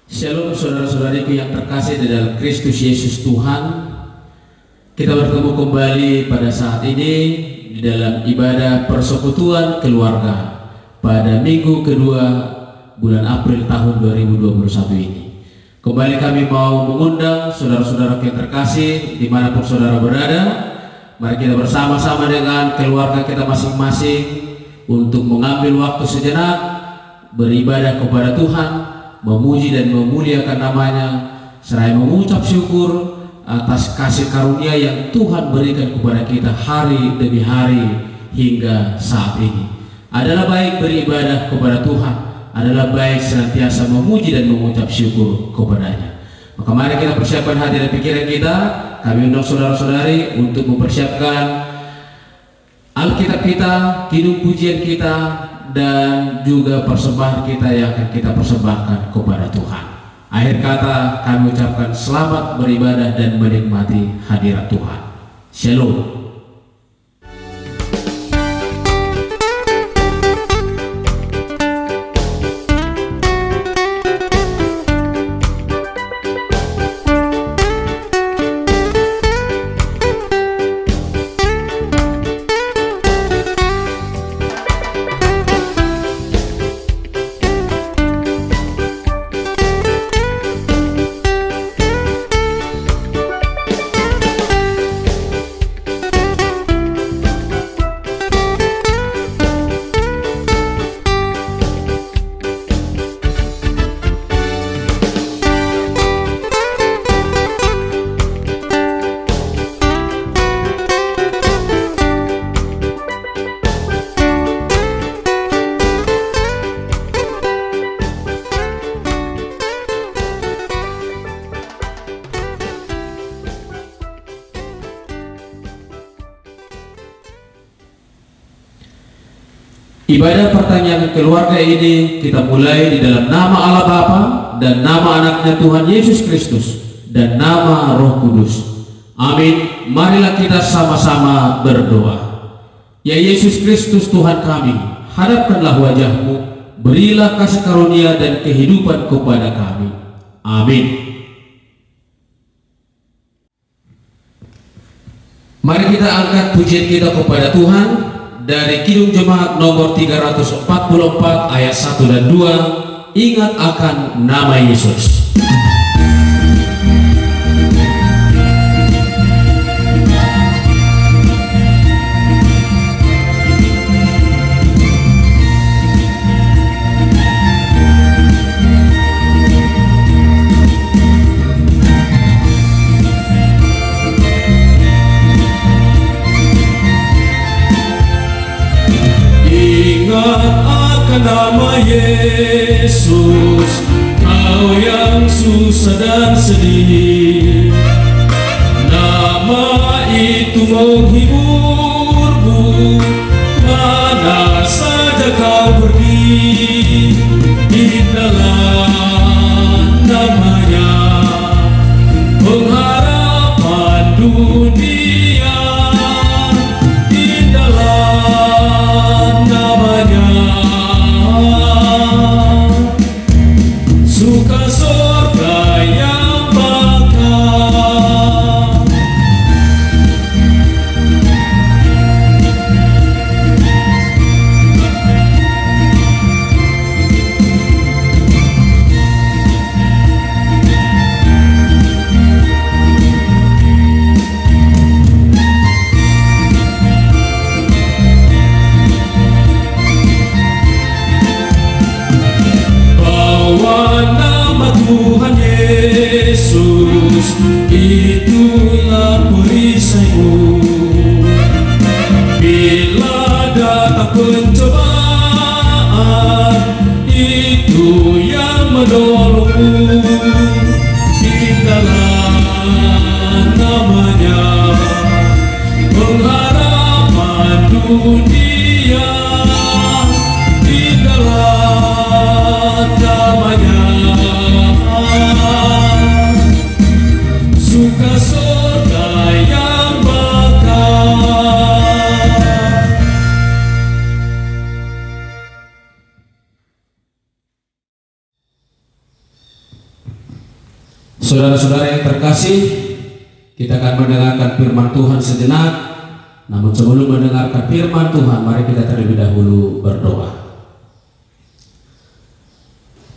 Shalom saudara-saudariku yang terkasih di dalam Kristus Yesus Tuhan. Kita bertemu kembali pada saat ini di dalam ibadah persekutuan keluarga pada minggu kedua bulan April tahun 2021 ini. Kembali kami mau mengundang saudara-saudara yang terkasih dimanapun saudara berada. Mari kita bersama-sama dengan keluarga kita masing-masing untuk mengambil waktu sejenak beribadah kepada Tuhan, memuji dan memuliakan namanya, seraya mengucap syukur atas kasih karunia yang Tuhan berikan kepada kita hari demi hari hingga saat ini. Adalah baik beribadah kepada Tuhan, adalah baik senantiasa memuji dan mengucap syukur kepadanya. Maka mari kita persiapkan hati dan pikiran kita. Kami undang saudara-saudari untuk mempersiapkan Alkitab kita, kidung pujian kita, dan juga persembahan kita yang akan kita persembahkan kepada Tuhan. Akhir kata kami ucapkan selamat beribadah dan menikmati hadirat Tuhan. Shalom. Ibadah pertanyaan keluarga ini kita mulai di dalam nama Allah Bapa dan nama anaknya Tuhan Yesus Kristus dan nama Roh Kudus. Amin. Marilah kita sama-sama berdoa. Ya Yesus Kristus Tuhan kami, hadapkanlah wajah-Mu, berilah kasih karunia dan kehidupan kepada kami. Amin. Mari kita angkat pujian kita kepada Tuhan dari Kidung Jemaat nomor 344 ayat 1 dan 2. Ingat akan nama Yesus. Nama Yesus, kau yang susah dan sedih, nama itu menghiburmu mana saja kau pergi. Indahlah namanya, pengharapan dunia. Indahlah namanya, suka surga yang bakal. Tuhan Yesus, itulah perisaimu. Bila datang pencobaan, itu yang menolongmu. Indahlah namanya, pengharapan dunia. Indahlah namanya, suka surga yang bakal. Saudara-saudara yang terkasih, kita akan mendengarkan firman Tuhan sejenak. Namun sebelum mendengarkan firman Tuhan, mari kita terlebih dahulu berdoa.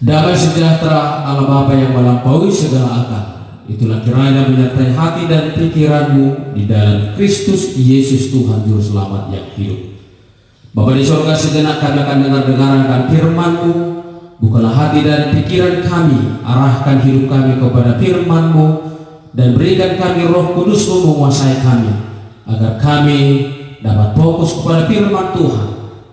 Damai sejahtera Allah Bapa yang melampaui segala akal, itulah kiranya menyertai hati dan pikiranmu di dalam Kristus Yesus Tuhan Juru Selamat yang hidup. Bapa di sorga, sejenak kami akan dengar-dengarkan firman-Mu. Bukalah hati dan pikiran kami, arahkan hidup kami kepada firman-Mu, dan berikan kami Roh Kudus-Mu menguasai kami, agar kami dapat fokus kepada firman Tuhan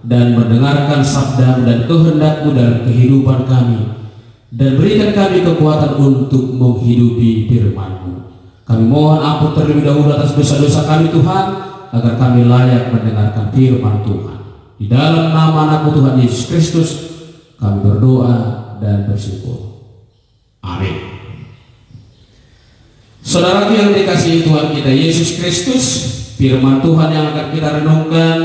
dan mendengarkan sabda dan kehendak-Mu dalam kehidupan kami, dan berikan kami kekuatan untuk menghidupi firman-Mu. Kami mohon ampun terlebih dahulu atas dosa-dosa kami Tuhan, agar kami layak mendengarkan firman Tuhan. Di dalam nama Anak-Mu Tuhan Yesus Kristus kami berdoa dan bersyukur. Amin. Saudara yang dikasihi Tuhan kita Yesus Kristus, firman Tuhan yang akan kita renungkan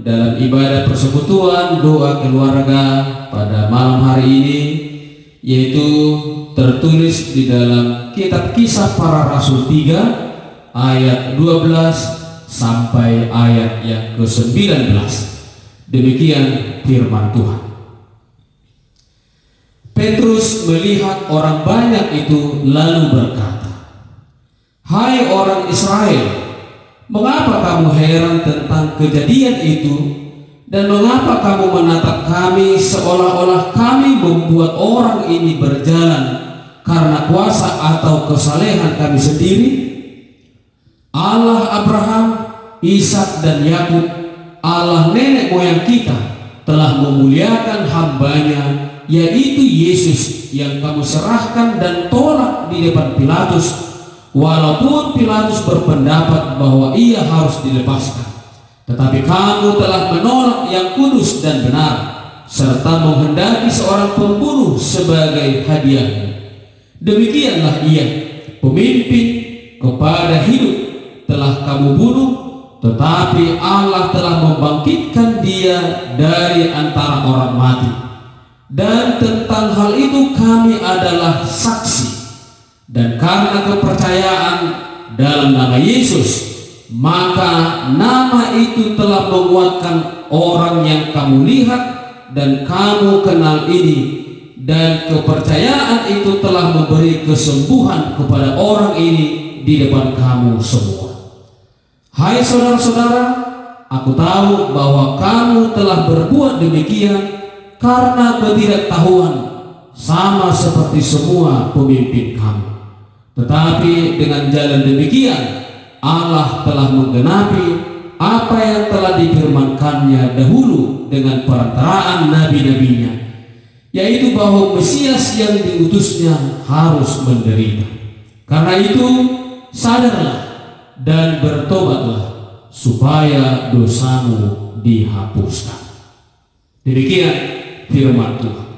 dalam ibadah persekutuan doa keluarga pada malam hari ini, yaitu tertulis di dalam kitab Kisah Para Rasul 3 ayat 12 sampai ayat yang ke-19. Demikian firman Tuhan. Petrus melihat orang banyak itu lalu berkata, "Hai orang Israel, mengapa kamu heran tentang kejadian itu, dan mengapa kamu menatap kami seolah-olah kami membuat orang ini berjalan karena kuasa atau kesalehan kami sendiri? Allah Abraham, Ishak dan Yakub, Allah nenek moyang kita, telah memuliakan hambanya, yaitu Yesus, yang kamu serahkan dan tolak di depan Pilatus, walaupun Pilatus berpendapat bahwa ia harus dilepaskan. Tetapi kamu telah menolak yang kudus dan benar, serta menghendaki seorang pembunuh sebagai hadiahmu. Demikianlah ia, pemimpin kepada hidup, telah kamu bunuh, tetapi Allah telah membangkitkan dia dari antara orang mati. Dan tentang hal itu kami adalah saksi. Dan karena kepercayaan dalam nama Yesus, maka nama itu telah menguatkan orang yang kamu lihat dan kamu kenal ini, dan kepercayaan itu telah memberi kesembuhan kepada orang ini di depan kamu semua. Hai saudara-saudara, aku tahu bahwa kamu telah berbuat demikian karena ketidaktahuan, sama seperti semua pemimpin kamu. Tetapi dengan jalan demikian, Allah telah menggenapi apa yang telah difirmankannya dahulu dengan perantaraan nabi-nabinya, yaitu bahwa Mesias yang diutusnya harus menderita. Karena itu, sadarlah dan bertobatlah, supaya dosamu dihapuskan. Demikian firman Tuhan.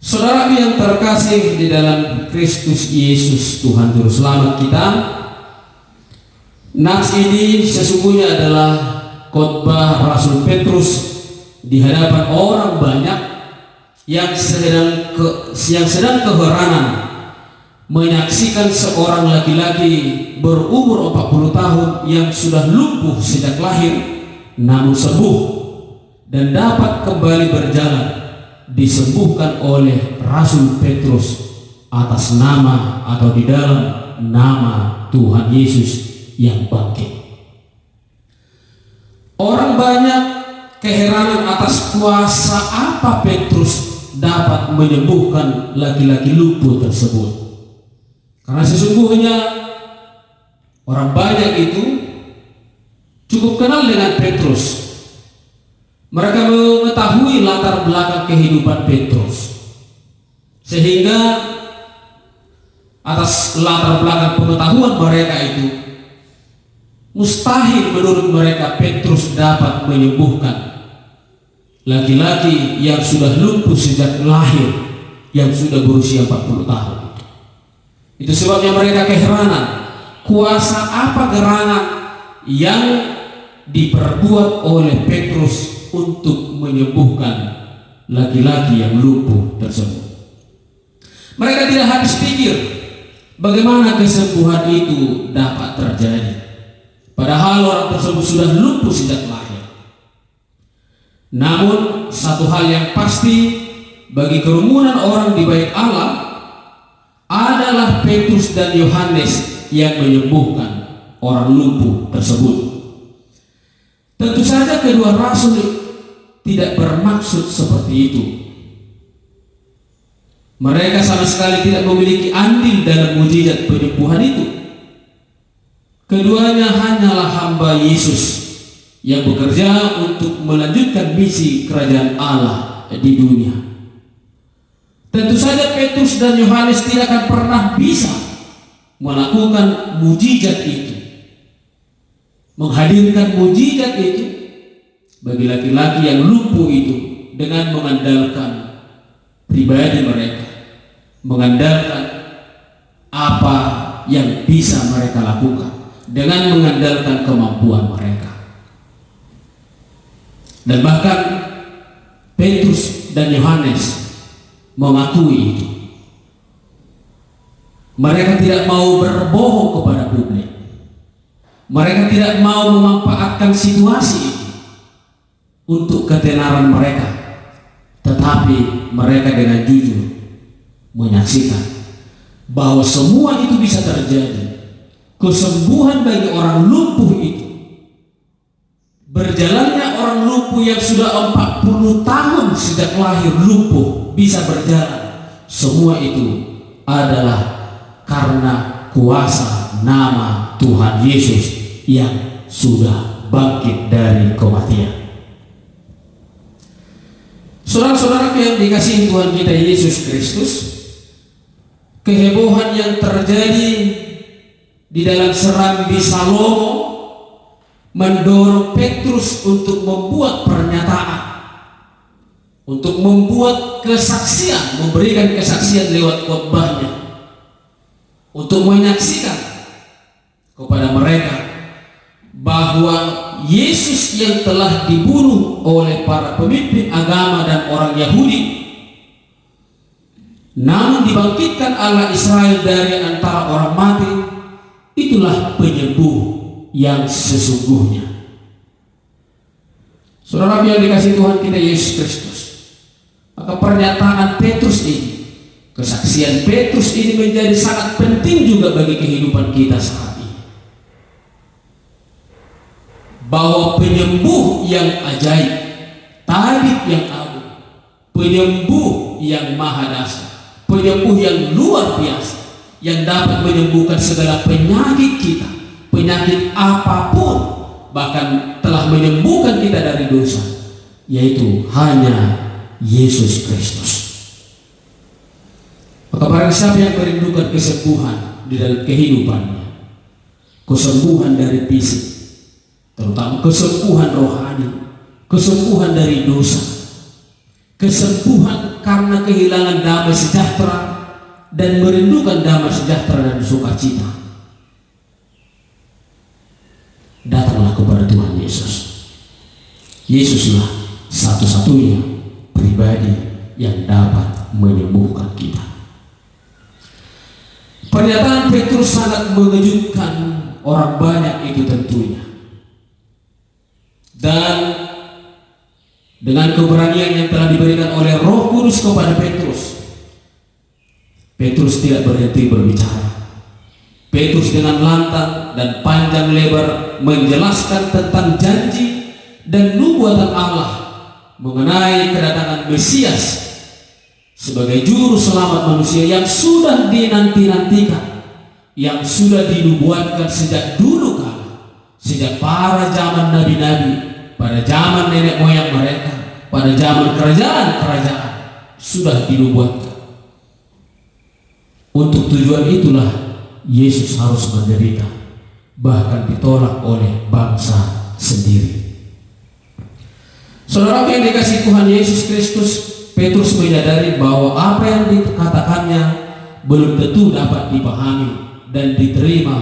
Saudara yang terkasih di dalam Kristus Yesus Tuhan Juru Selamat kita, nats ini sesungguhnya adalah khotbah Rasul Petrus di hadapan orang banyak yang sedang keheranan menyaksikan seorang laki-laki berumur 40 tahun yang sudah lumpuh sejak lahir, namun sembuh dan dapat kembali berjalan, disembuhkan oleh Rasul Petrus atas nama atau di dalam nama Tuhan Yesus yang bangkit. Orang banyak keheranan atas kuasa apa Petrus dapat menyembuhkan laki-laki lumpuh tersebut. Karena sesungguhnya orang banyak itu cukup kenal dengan Petrus. Mereka mengetahui latar belakang kehidupan Petrus, sehingga atas latar belakang pengetahuan mereka itu, mustahil menurut mereka Petrus dapat menyembuhkan laki-laki yang sudah lumpuh sejak lahir, yang sudah berusia 40 tahun. Itu sebabnya mereka keheranan, kuasa apa gerangan yang diperbuat oleh Petrus untuk menyembuhkan laki-laki yang lumpuh tersebut. Mereka tidak habis pikir bagaimana kesembuhan itu dapat terjadi, padahal orang tersebut sudah lumpuh sejak lahir. Namun satu hal yang pasti bagi kerumunan orang di Bait Allah adalah Petrus dan Yohanes yang menyembuhkan orang lumpuh tersebut. Tentu saja kedua rasul tidak bermaksud seperti itu. Mereka sama sekali tidak memiliki andil dalam mujizat penyembuhan itu. Keduanya hanyalah hamba Yesus yang bekerja untuk melanjutkan misi kerajaan Allah di dunia. Tentu saja Petrus dan Yohanes tidak akan pernah bisa melakukan mujizat itu, menghadirkan mujizat itu bagi laki-laki yang lumpuh itu dengan mengandalkan pribadi mereka, mengandalkan apa yang bisa mereka lakukan, dengan mengandalkan kemampuan mereka. Dan bahkan Petrus dan Yohanes mengakui itu. Mereka tidak mau berbohong kepada publik. Mereka tidak mau memanfaatkan situasi itu untuk ketenaran mereka, tetapi mereka dengan jujur menyaksikan bahwa semua itu bisa terjadi. Kesembuhan bagi orang lumpuh itu, berjalannya orang lumpuh yang sudah 40 tahun sejak lahir lumpuh bisa berjalan, semua itu adalah karena kuasa nama Tuhan Yesus yang sudah bangkit dari kematian. Saudara-saudara yang dikasihi Tuhan kita Yesus Kristus, kehebohan yang terjadi di dalam serambi Salomo mendorong Petrus untuk membuat pernyataan, untuk membuat kesaksian, memberikan kesaksian lewat khotbahnya, untuk menyaksikan kepada mereka bahwa Yesus yang telah dibunuh oleh para pemimpin agama dan orang Yahudi, namun dibangkitkan Allah Israel dari antara orang mati, itulah penyembuh yang sesungguhnya. Saudara yang dikasihi Tuhan kita Yesus Kristus, maka pernyataan Petrus ini, kesaksian Petrus ini menjadi sangat penting juga bagi kehidupan kita saat ini. Bahwa penyembuh yang ajaib, tabib yang agung, penyembuh yang maha dahsyat, penyembuh yang luar biasa, yang dapat menyembuhkan segala penyakit kita, penyakit apapun, bahkan telah menyembuhkan kita dari dosa, yaitu hanya Yesus Kristus. Maka barang siapa yang merindukan kesembuhan di dalam kehidupannya, kesembuhan dari fisik, terutama kesembuhan rohani, kesembuhan dari dosa, kesembuhan karena kehilangan damai sejahtera dan merindukan damai sejahtera dan sukacita, datanglah kepada Tuhan Yesus. Yesuslah satu-satunya pribadi yang dapat menyembuhkan kita. Pernyataan Petrus sangat mengejutkan orang banyak itu tentunya. Dan dengan keberanian yang telah diberikan oleh Roh Kudus kepada Petrus, Petrus tidak berhenti berbicara. Petrus dengan lantang dan panjang lebar menjelaskan tentang janji dan nubuatan Allah mengenai kedatangan Mesias sebagai juru selamat manusia yang sudah dinanti-nantikan, yang sudah dinubuatkan sejak dulu kala, sejak para zaman nabi-nabi, pada zaman nenek moyang mereka, pada zaman kerajaan-kerajaan sudah dinubuatkan. Untuk tujuan itulah Yesus harus menderita, bahkan ditolak oleh bangsa sendiri. Saudara yang dikasihi Tuhan Yesus Kristus, Petrus menyadari bahwa apa yang dikatakannya belum tentu dapat dipahami dan diterima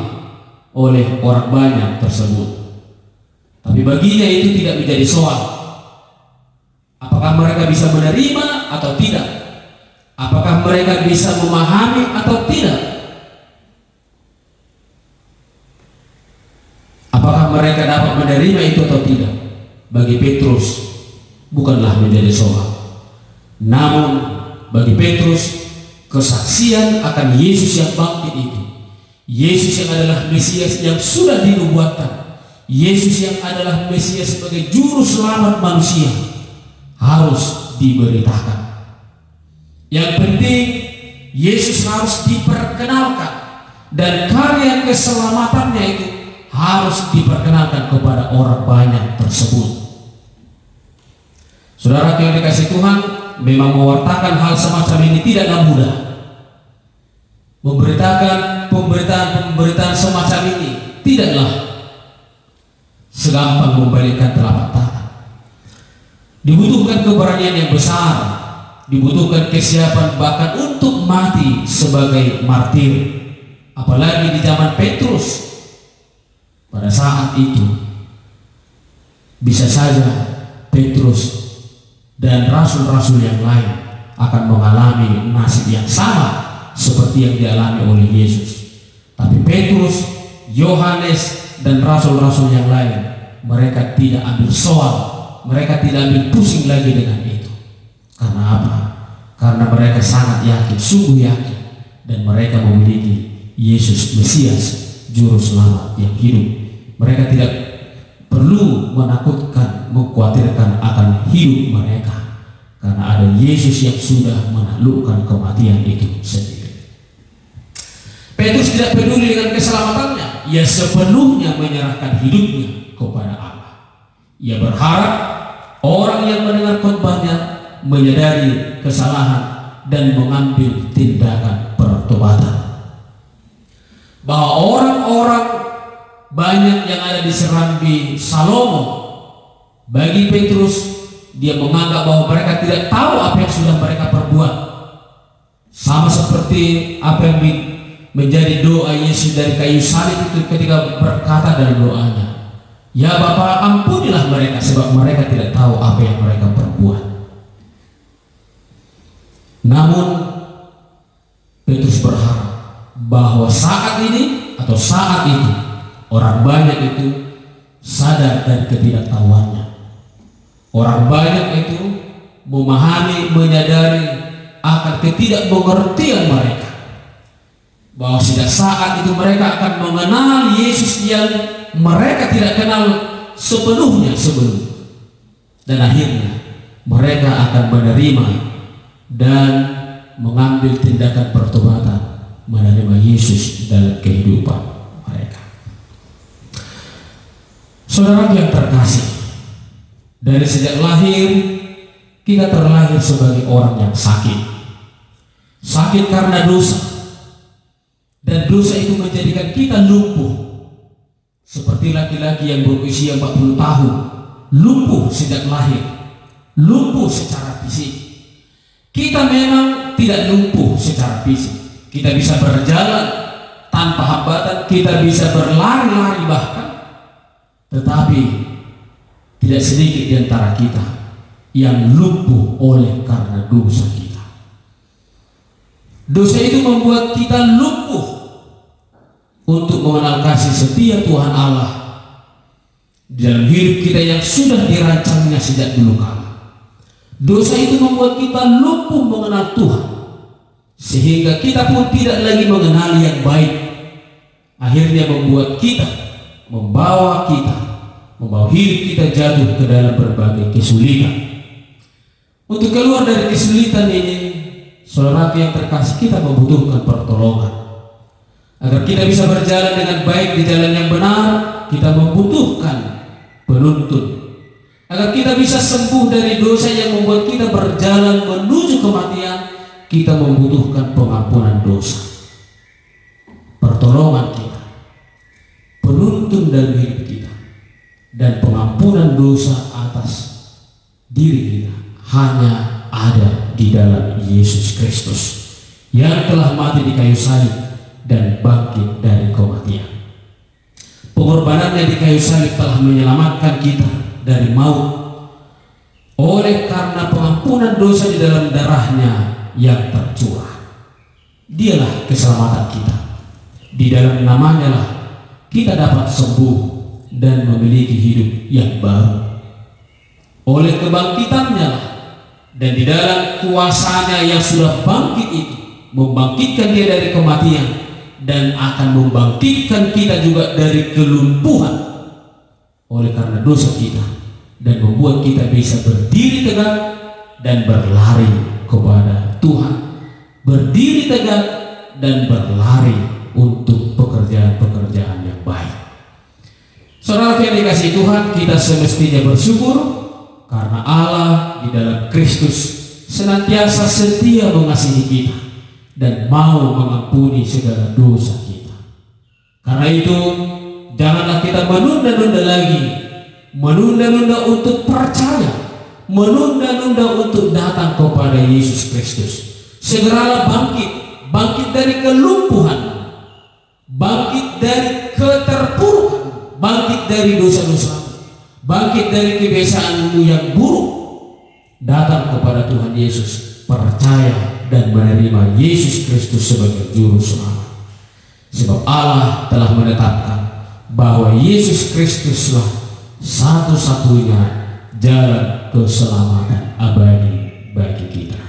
oleh orang banyak tersebut. Tapi baginya itu tidak menjadi soal. Apakah mereka bisa menerima atau tidak? Apakah mereka bisa memahami atau tidak? Apakah mereka dapat menerima itu atau tidak? Bagi Petrus bukanlah menjadi soal. Namun bagi Petrus, kesaksian akan Yesus yang bangkit itu, Yesus yang adalah Mesias yang sudah dinubuatkan, Yesus yang adalah Mesias sebagai juru selamat manusia, harus diberitakan. Yang penting Yesus harus diperkenalkan, dan karya keselamatannya itu harus diperkenalkan kepada orang banyak tersebut. Saudara yang dikasih Tuhan, memang mewartakan hal semacam ini tidaklah mudah. Memberitakan pemberitaan semacam ini tidaklah segampang membalikkan telapak tangan. Dibutuhkan keberanian yang besar, dibutuhkan kesiapan bahkan untuk mati sebagai martir. Apalagi di zaman Petrus. Pada saat itu bisa saja Petrus dan rasul-rasul yang lain akan mengalami nasib yang sama seperti yang dialami oleh Yesus. Tapi Petrus, Yohanes, dan rasul-rasul yang lain, mereka tidak ambil soal, mereka tidak ambil pusing lagi dengan itu. Karena apa? Karena mereka sangat yakin, sungguh yakin, dan mereka memiliki Yesus Mesias, juru selamat yang hidup. Mereka tidak perlu menakutkan, mengkhawatirkan akan hidup mereka, karena ada Yesus yang sudah menaklukkan kematian itu sendiri. Petrus tidak peduli dengan keselamatannya, ia sepenuhnya menyerahkan hidupnya kepada Allah. Ia berharap orang yang mendengar khotbahnya menyadari kesalahan dan mengambil tindakan pertobatan. Bahwa orang-orang banyak yang ada di Serambi Salomo, bagi Petrus, dia menganggap bahwa mereka tidak tahu apa yang sudah mereka perbuat. Sama seperti apa yang menjadi doa Yesus dari kayu salib itu ketika berkata dalam doanya, "Ya Bapa, ampunilah mereka sebab mereka tidak tahu apa yang mereka perbuat." Namun Petrus berharap bahwa saat ini atau saat itu orang banyak itu sadar dari ketidaktahuannya. Orang banyak itu memahami, menyadari akan ketidakmengertian mereka, bahwa sejak saat itu mereka akan mengenal Yesus yang mereka tidak kenal sepenuhnya sebelum. Dan akhirnya mereka akan menerima dan mengambil tindakan pertobatan, menerima Yesus dalam kehidupan mereka. Saudara yang terkasih, dari sejak lahir kita terlahir sebagai orang yang sakit. Sakit karena dosa. Dan dosa itu menjadikan kita lumpuh. Seperti laki-laki yang berusia 40 tahun, lumpuh sejak lahir, lumpuh secara fisik. Kita memang tidak lumpuh secara fisik. Kita bisa berjalan tanpa hambatan, kita bisa berlari-lari bahkan. Tetapi tidak sedikit di antara kita yang lumpuh oleh karena dosa kita. Dosa itu membuat kita lumpuh untuk mengenal kasih setia Tuhan Allah dalam hidup kita yang sudah dirancangnya sejak dulu kala. Dosa itu membuat kita lumpuh mengenal Tuhan, sehingga kita pun tidak lagi mengenal yang baik. Akhirnya membuat kita, membawa hidup kita jatuh ke dalam berbagai kesulitan. Untuk keluar dari kesulitan ini, saudara yang terkasih, kita membutuhkan pertolongan. Agar kita bisa berjalan dengan baik di jalan yang benar, kita membutuhkan penuntun. Agar kita bisa sembuh dari dosa yang membuat kita berjalan menuju kematian, kita membutuhkan pengampunan dosa. Pertolongan kita, penuntun dalam hidup kita, dan pengampunan dosa atas diri kita hanya ada di dalam Yesus Kristus yang telah mati di kayu salib dan bangkit dari kematian. Pengorbanannya di kayu salib telah menyelamatkan kita dari maut. Oleh karena pengampunan dosa di dalam darahnya yang tercurah. Dialah keselamatan kita. Di dalam namanya lah kita dapat sembuh dan memiliki hidup yang baru. Oleh kebangkitannya lah, dan di dalam kuasanya yang sudah bangkit itu, membangkitkan dia dari kematian dan akan membangkitkan kita juga dari kelumpuhan oleh karena dosa kita, dan membuat kita bisa berdiri tegak dan berlari kepada Tuhan, berdiri tegak dan berlari untuk pekerjaan-pekerjaan yang baik. Saudara yang dikasihi Tuhan, kita semestinya bersyukur karena Allah di dalam Kristus senantiasa setia mengasihi kita dan mau mengampuni segala dosa kita. Karena itu, janganlah kita menunda-nunda lagi, menunda-nunda untuk percaya, menunda-nunda untuk datang kepada Yesus Kristus. Segeralah bangkit dari kelumpuhan, bangkit dari keterpurukan, bangkit dari dosa-dosa, bangkit dari kebiasaanmu yang buruk. Datang kepada Tuhan Yesus, percaya dan menerima Yesus Kristus sebagai juru selamat. Sebab Allah telah menetapkan bahwa Yesus Kristuslah satu-satunya jalan keselamatan abadi bagi kita.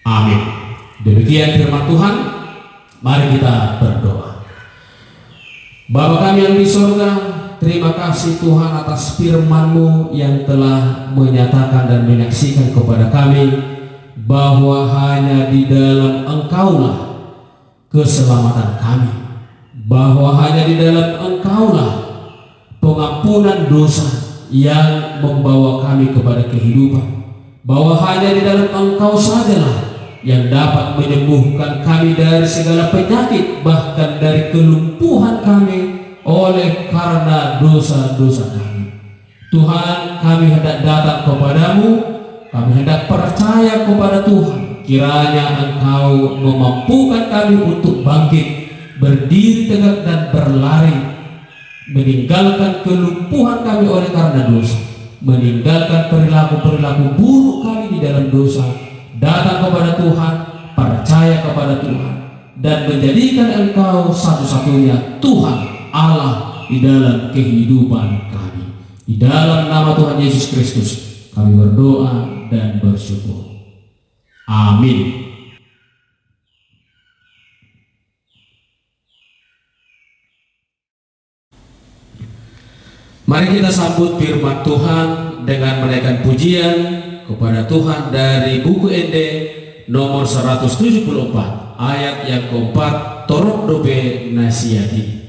Amin. Demikian firman Tuhan. Mari kita berdoa. Bapa kami yang di surga, terima kasih Tuhan atas firman-Mu yang telah menyatakan dan menyaksikan kepada kami bahwa hanya di dalam Engkaulah keselamatan kami, bahwa hanya di dalam Engkaulah pengampunan dosa yang membawa kami kepada kehidupan, bahwa hanya di dalam Engkau sajalah yang dapat menyembuhkan kami dari segala penyakit, bahkan dari kelumpuhan kami oleh karena dosa-dosa kami. Tuhan, kami hendak datang kepadamu, kami hendak percaya kepada Tuhan. Kiranya Engkau memampukan kami untuk bangkit, berdiri tegak dan berlari, meninggalkan kelumpuhan kami oleh karena dosa, meninggalkan perilaku-perilaku buruk kami di dalam dosa, datang kepada Tuhan, percaya kepada Tuhan, dan menjadikan Engkau satu-satunya Tuhan Allah di dalam kehidupan kami. Di dalam nama Tuhan Yesus Kristus kami berdoa dan bersyukur. Amin. Mari kita sambut firman Tuhan dengan menaikkan pujian kepada Tuhan dari buku ND nomor 174 ayat yang keempat, Torok Dobe Nasiati.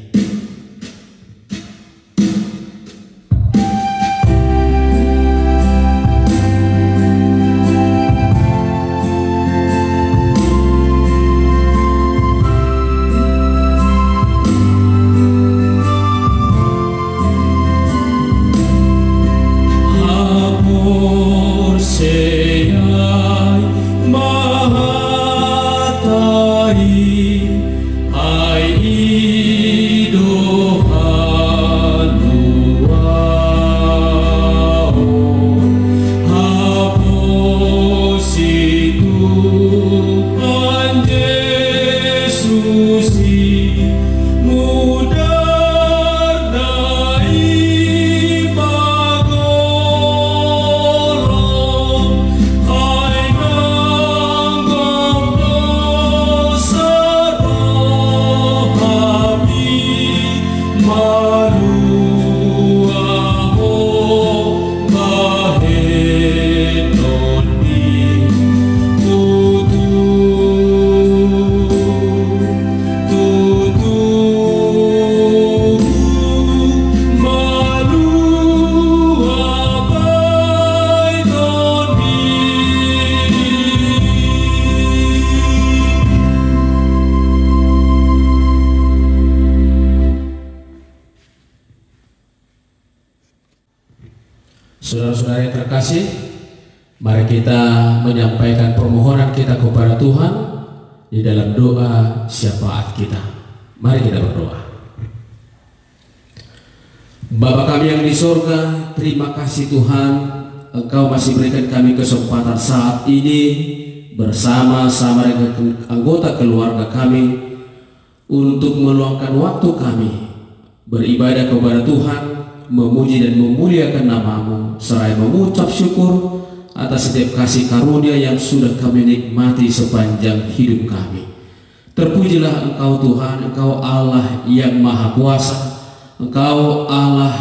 Saudara-saudara yang terkasih, mari kita menyampaikan permohonan kita kepada Tuhan di dalam doa syafaat kita. Mari kita berdoa. Bapa kami yang di surga, terima kasih Tuhan, Engkau masih berikan kami kesempatan saat ini bersama-sama dengan anggota keluarga kami untuk meluangkan waktu kami beribadah kepada Tuhan, memuji dan memuliakan nama-Mu, seraya mengucap syukur atas setiap kasih karunia yang sudah kami nikmati sepanjang hidup kami. Terpujilah Engkau Tuhan, Engkau Allah yang Maha Kuasa, Engkau Allah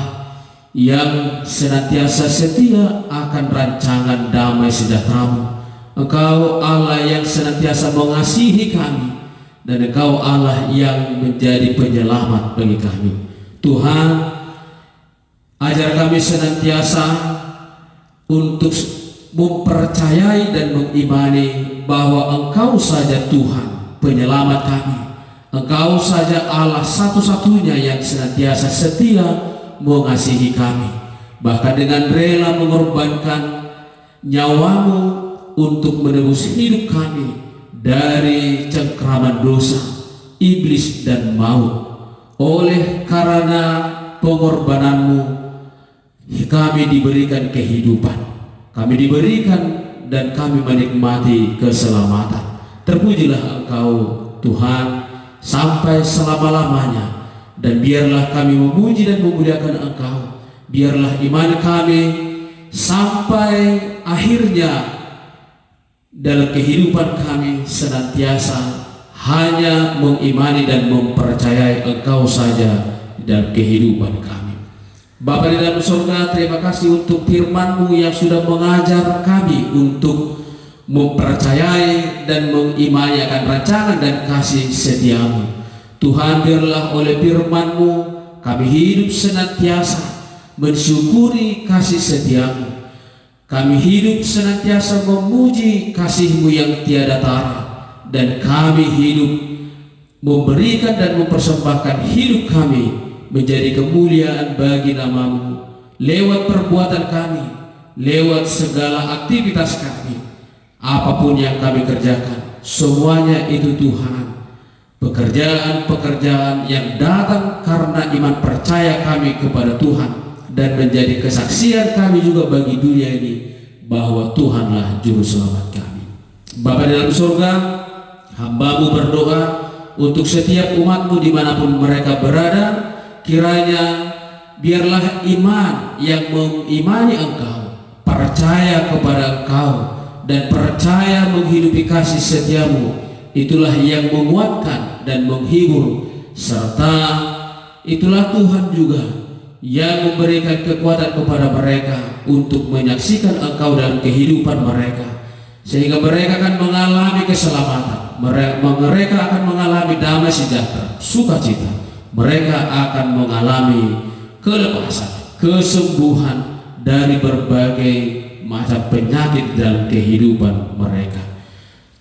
yang senantiasa setia akan rancangan damai sejahtera-Mu. Engkau Allah yang senantiasa mengasihi kami, dan Engkau Allah yang menjadi penyelamat bagi kami. Tuhan, ajar kami senantiasa untuk mempercayai dan mengimani bahwa Engkau saja Tuhan penyelamat kami. Engkau saja Allah satu-satunya yang senantiasa setia mengasihi kami, bahkan dengan rela mengorbankan nyawa-Mu untuk menebus hidup kami dari cengkraman dosa, iblis dan maut. Oleh karena pengorbanan-Mu kami diberikan kehidupan, kami diberikan dan kami menikmati keselamatan. Terpujilah Engkau Tuhan sampai selama-lamanya, dan biarlah kami memuji dan memuliakan Engkau. Biarlah iman kami sampai akhirnya dalam kehidupan kami senantiasa hanya mengimani dan mempercayai Engkau saja dalam kehidupan kami. Bapa di dalam surga, terima kasih untuk firman-Mu yang sudah mengajar kami untuk mempercayai dan mengimani akan rancangan dan kasih setia-Mu. Tuhan, biarlah oleh firman-Mu kami hidup senantiasa mensyukuri kasih setia-Mu. Kami hidup senantiasa memuji kasih-Mu yang tiada tara, dan kami hidup memberikan dan mempersembahkan hidup kami menjadi kemuliaan bagi nama-Mu lewat perbuatan kami, lewat segala aktivitas kami. Apapun yang kami kerjakan, semuanya itu Tuhan, pekerjaan-pekerjaan yang datang karena iman percaya kami kepada Tuhan, dan menjadi kesaksian kami juga bagi dunia ini bahwa Tuhanlah juru selamat kami. Bapa di dalam surga, hamba-Mu berdoa untuk setiap umat-Mu dimanapun mereka berada. Kiranya biarlah iman yang mengimani Engkau, percaya kepada Engkau, dan percaya menghidupi kasih setia-Mu, itulah yang menguatkan dan menghibur, serta itulah Tuhan juga yang memberikan kekuatan kepada mereka untuk menyaksikan Engkau dalam kehidupan mereka, sehingga mereka akan mengalami keselamatan, mereka akan mengalami damai sejahtera, sukacita, mereka akan mengalami kelepasan, kesembuhan dari berbagai macam penyakit dalam kehidupan mereka.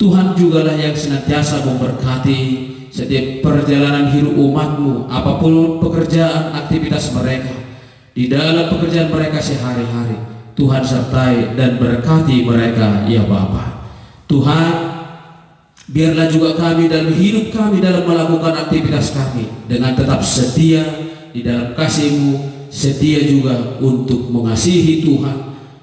Tuhan jugalah yang senantiasa memberkati setiap perjalanan hidup umat-Mu, apapun pekerjaan aktivitas mereka, di dalam pekerjaan mereka sehari-hari. Tuhan sertai dan berkati mereka, ya Bapa. Tuhan, biarlah juga kami dalam hidup kami, dalam melakukan aktivitas kami, dengan tetap setia di dalam kasih-Mu, setia juga untuk mengasihi Tuhan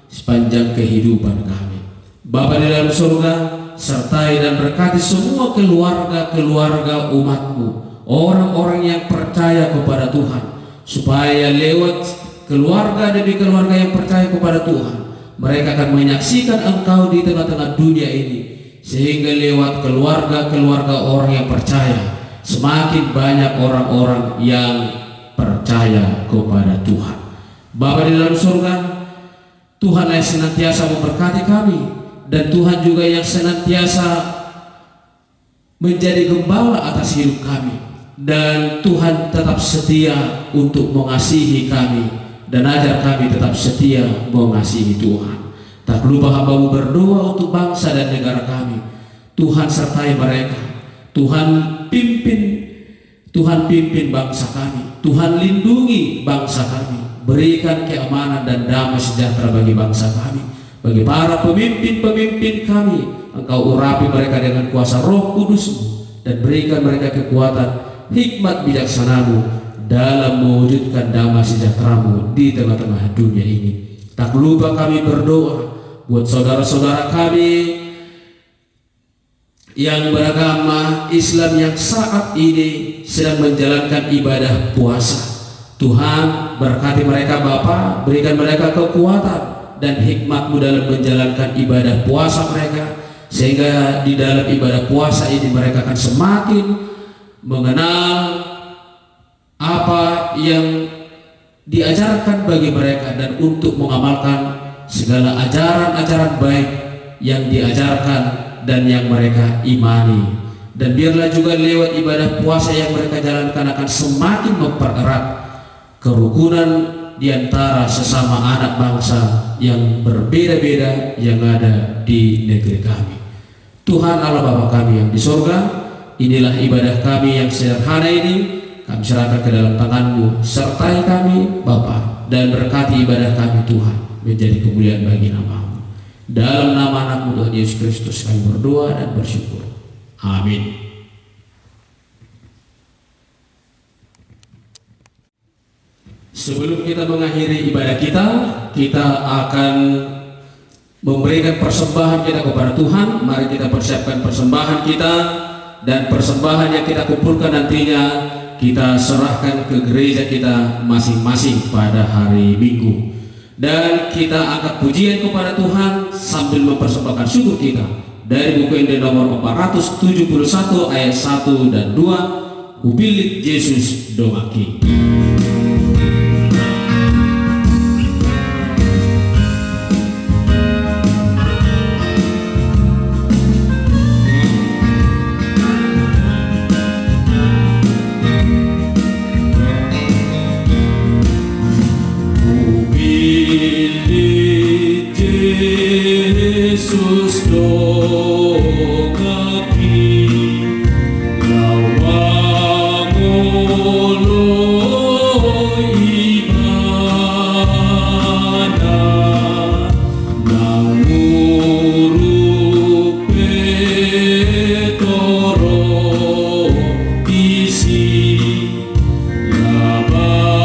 sepanjang kehidupan kami. Bapa di dalam surga, sertai dan berkati semua keluarga-keluarga umat-Mu, orang-orang yang percaya kepada Tuhan, supaya lewat keluarga demi keluarga yang percaya kepada Tuhan, mereka akan menyaksikan Engkau di tengah-tengah dunia ini, sehingga lewat keluarga-keluarga orang yang percaya, semakin banyak orang-orang yang percaya kepada Tuhan. Bapa di dalam surga, Tuhan yang senantiasa memberkati kami, dan Tuhan juga yang senantiasa menjadi gembala atas hidup kami, dan Tuhan tetap setia untuk mengasihi kami, dan ajar kami tetap setia mengasihi Tuhan. Tak lupa hamba-Mu berdoa untuk bangsa dan negara kami. Tuhan sertai mereka, Tuhan pimpin bangsa kami, Tuhan lindungi bangsa kami, berikan keamanan dan damai sejahtera bagi bangsa kami. Bagi para pemimpin-pemimpin kami, Engkau urapi mereka dengan kuasa Roh Kudus-Mu, dan berikan mereka kekuatan, hikmat bijaksana-Mu dalam mewujudkan damai sejahtera-Mu di tengah-tengah dunia ini. Tak lupa kami berdoa buat saudara-saudara kami yang beragama Islam yang saat ini sedang menjalankan ibadah puasa. Tuhan berkati mereka Bapa, berikan mereka kekuatan dan hikmat-Mu dalam menjalankan ibadah puasa mereka, sehingga di dalam ibadah puasa ini mereka akan semakin mengenal apa yang diajarkan bagi mereka dan untuk mengamalkan segala ajaran-ajaran baik yang diajarkan dan yang mereka imani. Dan biarlah juga lewat ibadah puasa yang mereka jalankan akan semakin mempererat kerukunan di antara sesama anak bangsa yang berbeda-beda yang ada di negeri kami. Tuhan Allah Bapa kami yang di surga, inilah ibadah kami yang sederhana ini, kami serahkan ke dalam tangan-Mu. Sertai kami Bapa, dan berkati ibadah kami Tuhan menjadi kemuliaan bagi nama-Mu. Dalam nama anak-Mu Tuhan Yesus Kristus kami berdoa dan bersyukur. Amin. Sebelum kita mengakhiri ibadah kita akan memberikan persembahan kita kepada Tuhan. Mari kita persiapkan persembahan kita, dan persembahan yang kita kumpulkan nantinya kita serahkan ke gereja kita masing-masing pada hari Minggu. Dan kita angkat pujian kepada Tuhan sambil mempersembahkan syukur kita dari buku Injil nomor 471 ayat 1 dan 2, Hubilit Yesus Domaki. Yesus Domaki, Lawangolo imana, Nanguru petoro isi, Labakudo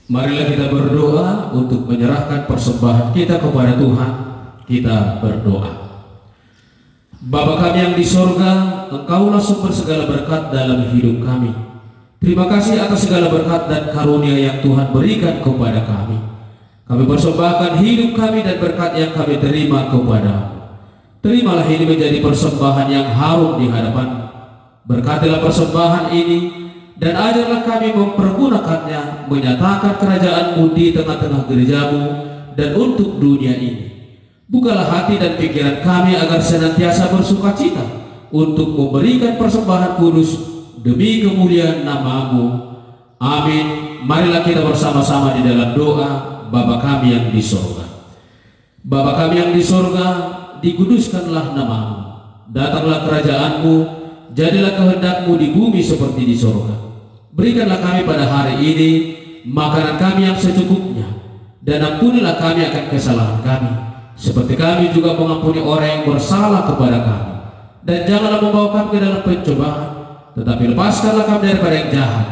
Marilah kita berdoa untuk menyerahkan persembahan kita kepada Tuhan. Kita berdoa. Bapa kami yang di sorga, Engkaulah sumber segala berkat dalam hidup kami. Terima kasih atas segala berkat dan karunia yang Tuhan berikan kepada kami. Kami persembahkan hidup kami dan berkat yang kami terima kepada-Mu. Terimalah ini menjadi persembahan yang harum di hadapan-Mu. Berkatilah persembahan ini dan ajarlah kami mempergunakannya menyatakan kerajaan-Mu di tengah-tengah gereja-Mu dan untuk dunia ini. Bukalah hati dan pikiran kami agar senantiasa bersukacita untuk memberikan persembahan kudus demi kemuliaan nama-Mu. Amin. Marilah kita bersama-sama di dalam doa. Bapa kami yang di sorga. Bapa kami yang di sorga, dikuduskanlah nama-Mu. Datanglah kerajaan-Mu, jadilah kehendak-Mu di bumi seperti di sorga. Berikanlah kami pada hari ini makanan kami yang secukupnya, dan ampunilah kami akan kesalahan kami, seperti kami juga mengampuni orang yang bersalah kepada kami. Dan janganlah membawa kami ke dalam pencobaan, tetapi lepaskanlah kami daripada yang jahat,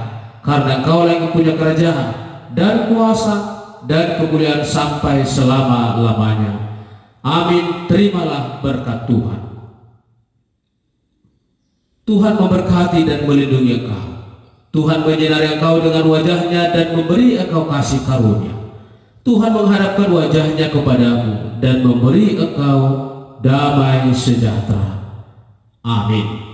karena Engkau yang mempunyai kerajaan dan kuasa dan kemuliaan sampai selama-lamanya. Amin. Terimalah berkat Tuhan. Tuhan memberkati dan melindungi engkau. Tuhan menyinari engkau dengan wajah-Nya dan memberi engkau kasih karunia. Tuhan menghadapkan wajah-Nya kepadamu dan memberi engkau damai sejahtera. Amin.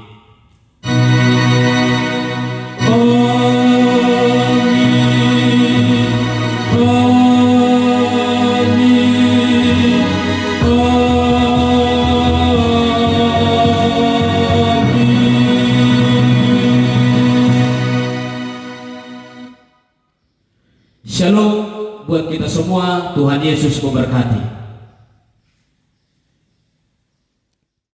Shalom buat kita semua. Tuhan Yesus memberkati.